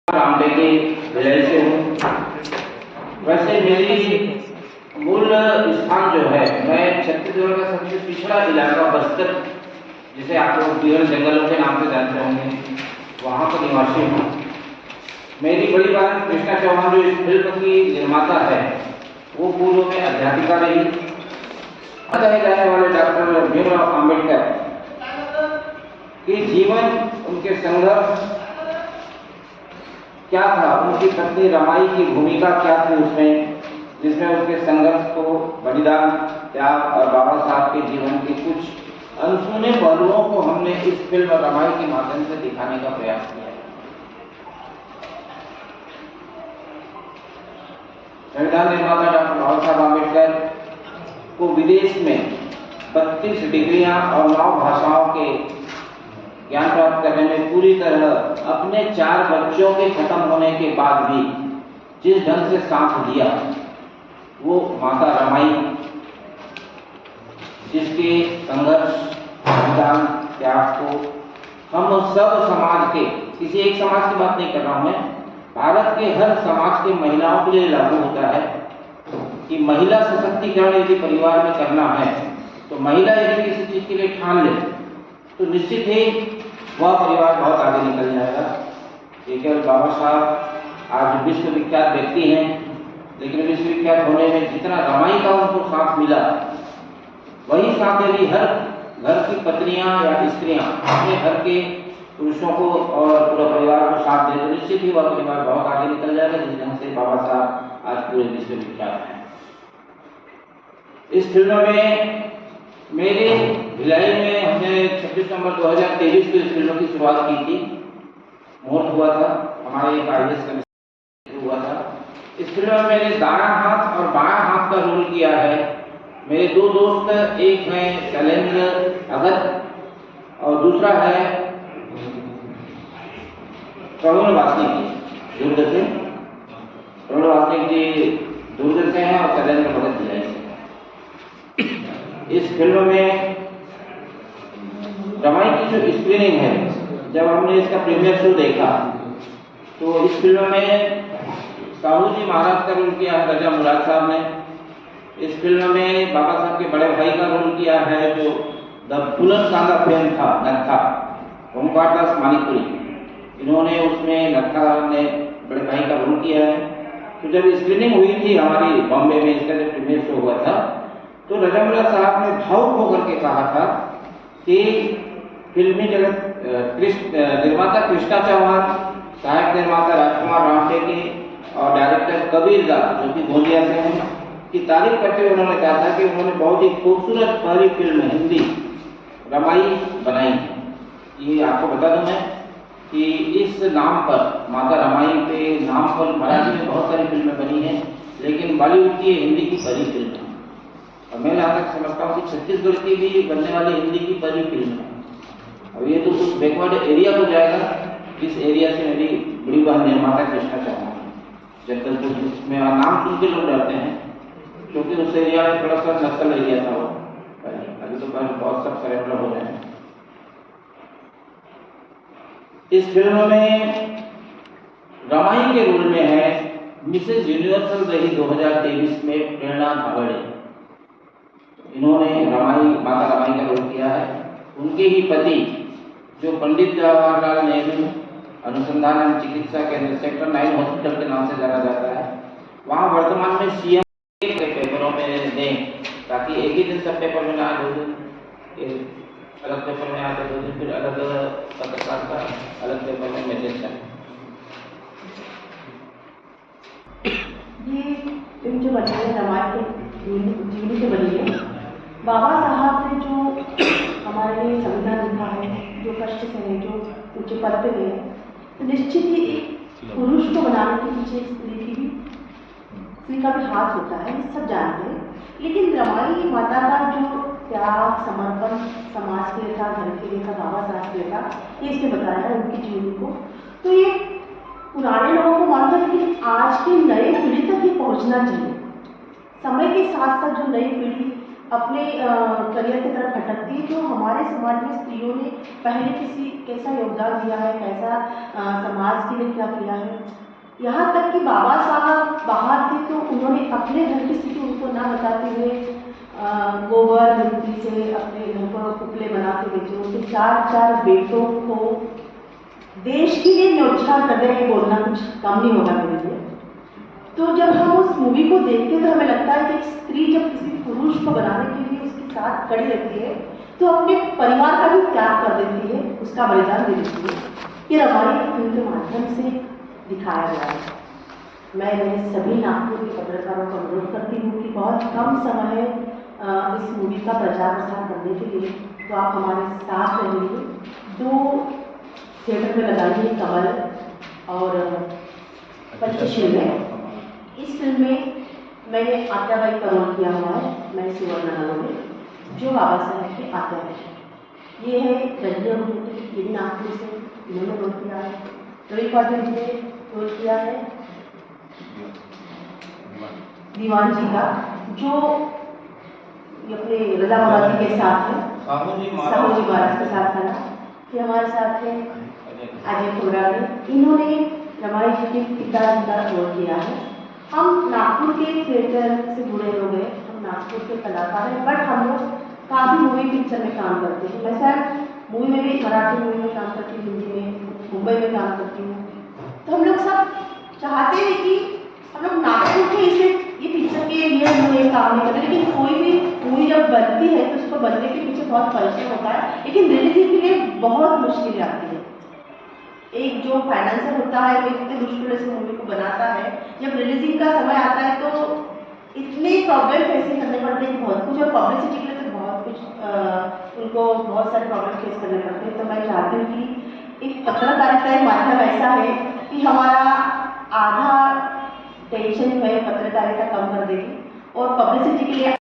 रामडे के भिलाई से हूँ। वैसे मेरी मूल स्थान जो है, मैं छत्तीसगढ़ का सबसे पिछड़ा इलाका बस्तर, जिसे आप लोग बियर जंगलों के नाम से जानते होंगे, वहाँ का निवासी हूँ। मेरी बड़ी बहन कृष्णा चौहान जो इस फिल्म की निर्माता है, वो पूर्व में अध्यापिका रही। कहे जाने वाले डॉक्टर भीमराव अम्बेडकर के जीवन, उनके संघर्ष क्या था, उनकी पत्नी रमाई की भूमिका क्या थी उसमें, जिसमें उनके संघर्ष को, बलिदान, त्याग और बाबा साहब के जीवन के कुछ अनसुने पहलुओं को हमने इस फिल्म रमाई के माध्यम से दिखाने का प्रयास किया है। संविधान निर्माता डॉक्टर बाबा साहब अम्बेडकर को विदेश में 32 डिग्रियां और 9 भाषाओं के ज्ञान प्राप्त करने में पूरी तरह अपने 4 बच्चों के खत्म होने के बाद भी जिस ढंग से साथ दिया, वो माता रमाई, जिसके संघर्ष, बलिदान, त्याग को हम सब समाज के, किसी एक समाज की बात नहीं कर रहा हूं मैं, भारत के हर समाज के महिलाओं के लिए लागू होता है कि महिला सशक्तिकरण यदि परिवार में करना है, तो महिला यदि किसी चीज के लिए ठान ले तो निश्चित ही वह परिवार बहुत आगे निकल जाएगा। ये केवल बाबा साहब आज विश्वविख्यात व्यक्ति हैं, लेकिन विश्वविख्यात होने में जितना रमाई का उनको साथ मिला, वही साथ यदि हर घर की पत्नियां या स्त्रियां अपने घर के पुरुषों को और पूरा परिवार को साथ दे, तो निश्चित ही वह परिवार बहुत आगे निकल जाएगा, जिस ढंग से बाबा साहब आज पूरे विश्व विख्यात हैं। इस फिल्म में मेरे भिलाई में हमने 26 नवंबर 2023 को इस फिल्म की शुरुआत की थी। मुहूर्त हुआ था, हमारे एक आईएएस का हुआ था। इस फिल्म में मैंने दायां हाथ और बायां हाथ का रोल किया है। मेरे 2 दोस्त, एक है शैलेंद्र अगत और दूसरा है प्रवीण वासनिक, दूरदर्शन। प्रवीण वासनिक जी दूरदर्शन से हैं और शैलेंद्र भगत भिलाई से। इस फिल्म में रमाई की जो स्क्रीनिंग है, जब हमने इसका प्रीमियर शो देखा, तो इस फिल्म में साहू जी महाराज का रोल किया है रजा मुराद साहब ने। इस फिल्म में बाबा साहब के बड़े भाई का रोल किया है, जो द फुलन कांगा फिल्म था, नत्था, ओमकार दास मानिकपुरी, इन्होंने उसमें नत्था ने बड़े भाई का रोल किया है। तो जब स्क्रीनिंग हुई थी हमारी बॉम्बे में, इसका जब प्रीमियर शो हुआ था, तो रजा मुराद साहब ने भावुक होकर के कहा था कि फिल्मी जगत निर्माता कृष्णा चौहान, सहायक निर्माता राजकुमार रामडे के और डायरेक्टर कबीर दास, जो कि गोंदिया से हैं, की तारीफ करते हुए उन्होंने कहा था कि उन्होंने बहुत ही खूबसूरत पहली फिल्म हिंदी रमाई बनाई है। ये आपको बता दूं मैं कि इस नाम पर, माता रमाई के नाम पर मराठी में बहुत सारी फिल्में बनी हैं, लेकिन बॉलीवुड की हिंदी की पहली फिल्म है। और मैं जहाँ तक समझता हूँ कि छत्तीसगढ़ की भी बनने वाली हिंदी की पहली फिल्म है। अब ये तो कुछ बैकवर्ड एरिया हो जाएगा, इस एरिया से मेरी बड़ी बहन निर्माता कृष्णा चौहान, जगदलपुर में नाम सुन के लोग डरते हैं, क्योंकि उस एरिया में थोड़ा सा नक्सल एरिया था वो पहले, अभी तो बहुत सब सरेंडर हो रहे हैं। इस फिल्म में रमाई के रोल में है मिसेज यूनिवर्सल रही 2023 में प्रेरणा भागड़े। इन्होंने रमाई, माता रमाई का रोल किया है। उनके ही पति, जो पंडित जवाहरलाल नेहरू अनुसंधान एवं चिकित्सा केंद्र सेक्टर 9 हॉस्पिटल के नाम से जाना जाता है, वहाँ वर्तमान में सीएम के पेपरों में दें, ताकि एक ही दिन सब पेपर में ना आए, 2 दिन अलग पेपर में आते, 2 दिन फिर अलग पत्रकार का अलग पेपर में मैसेज है। ये फिल्म जो बनी है रमाई के जीवनी से बनी है। बाबा साहब ने जो हमारे लिए संविधान लिखा है, जो कष्ट से है, जो ऊंचे पद पे गए, तो निश्चित ही एक पुरुष को बनाने के पीछे एक स्त्री का भी हाथ होता है, ये सब जानते हैं। लेकिन रमाई माता का जो त्याग, समर्पण समाज के लिए था, घर के लिए था, बाबा साहब के लिए था, ये इसने बताया है उनकी जीवनी को। तो ये पुराने लोगों को मानता है, लेकिन आज की नई पीढ़ी तक ही पहुंचना चाहिए। समय के साथ साथ जो नई पीढ़ी अपने करियर की तरफ भटकती है। तो हमारे समाज में स्त्रियों ने पहले कैसा योगदान दिया है, कैसा समाज के लिए क्या किया है, यहाँ तक कि बाबा साहब बाहर थे तो उन्होंने अपने घर की स्थिति उनको ना बताते हुए गोबर मिट्टी से अपने घर को पुतले बनाते बेचे। उनके 4 बेटों को देश के लिए न्यौछावर कर दे, बोलना कुछ कम नहीं होगा मेरे लिए। तो जब हम उस मूवी को देखते हैं तो हमें लगता है कि एक स्त्री जब किसी पुरुष को बनाने के लिए उसके साथ खड़ी रहती है तो अपने परिवार का भी त्याग कर देती है, उसका बलिदान दे देती है। ये रामायण फिल्म के माध्यम से दिखाया गया है। मैं मेरे सभी नागपुर के पत्रकारों को अनुरोध करती हूँ कि बहुत कम समय है इस मूवी का प्रचार प्रसार करने के लिए, तो आप हमारे साथ रहिए। 2 थिएटर में लगाइए, कमल और पंचशील में। इस फिल्म में मैंने आत्याबाई का रोल किया हुआ है, मैं सुवर्ण नाम में, जो बाबा साहब के आत्याबाई है। ये है रजनी नागपुर से, इन्होंने रोल किया है। रवि पाटिल जी ने रोल किया है दीवान जी का, जो अपने रजा महाराज जी के साथ है, साहू जी महाराज के साथ है। फिर हमारे साथ है अजय खुरानी, इन्होंने रमाई जी के पिताजी का रोल किया है। हम नागपुर के थिएटर से जुड़े लोग हैं, हम नागपुर के कलाकार हैं, बट हम लोग काफ़ी मूवी पिक्चर में काम करते हैं। मैं शायद मूवी में भी, मराठी मूवी में काम करती हूँ, हिंदी में, मुंबई में काम करती हूँ। तो हम लोग सब चाहते हैं कि हम लोग नागपुर के इसे ये पिक्चर के लिए हम ये काम नहीं करते, लेकिन कोई भी मूवी जब बनती है तो उसको बनने के पीछे बहुत परिश्रम होता है, लेकिन रिलीजिंग के लिए बहुत मुश्किलें आती है। एक जो फाइनेंसर होता है वो इतने मुश्किल से मूवी को बनाता है, जब रिलीजिंग का समय आता है तो इतने प्रॉब्लम फेस करने पड़ते हैं, बहुत कुछ, और पब्लिसिटी के लिए तो बहुत कुछ उनको बहुत सारे प्रॉब्लम फेस करने पड़ते हैं। तो मैं चाहती हूँ कि एक पत्रकारिता माध्यम ऐसा है कि हमारा आधा टेंशन है पत्रकारिता कम कर देगी और पब्लिसिटी के लिए